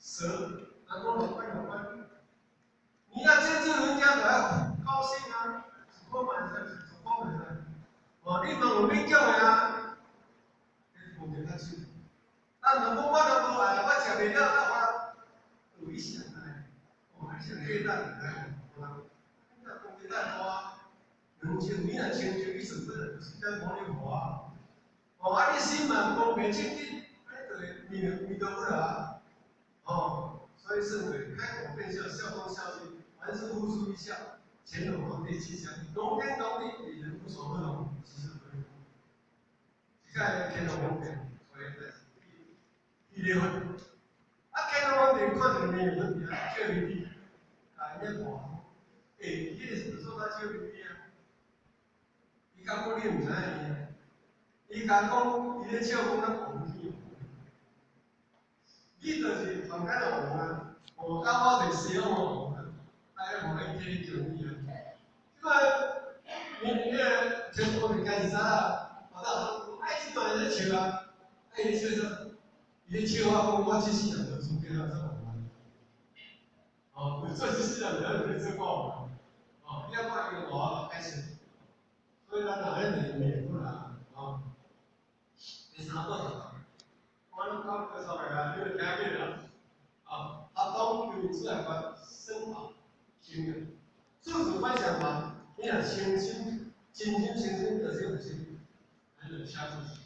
蛇，然后有关有关。你要接近人家，就要高兴啊，一块万三，一块万三。哦，你嘛有免叫的啊，你无得较少。咱若讲我都无爱，我食袂了，那我有一想来，我还想对待来，好那讲对待我，两千你若千就一整个人，是在模拟我啊。哦，啊你心嘛讲袂清净，安尼就迷得不了啊。哦，所以圣为开口便笑，笑中笑气，凡事付出一笑，乾隆皇帝吉祥，龙天龙地，与人无所不能，其实不能。这个乾隆皇帝，所以在第六分。啊，乾隆皇帝看到没有问题啊，笑眯眯，啊，人家看，伊迄个是做他笑眯眯啊，伊讲我你唔知影啊，伊讲伊咧笑讲咱红天。伊就是房间的红啊，我刚我就是用红啊，哎，我一天就一样。这个你个全部是干啥啊？我到爱去买人笑啊，爱你笑啥？伊笑啊，我这世人就做给他做红啊。哦，做这世人了就做过红。哦，要不然我开始，所以咱哪样人也不难啊。第三个，我们刚介绍的这个家具了。啊，它当有自然观生法经验，自主观想法，你若清心、清清清清的这种心，还能下出去。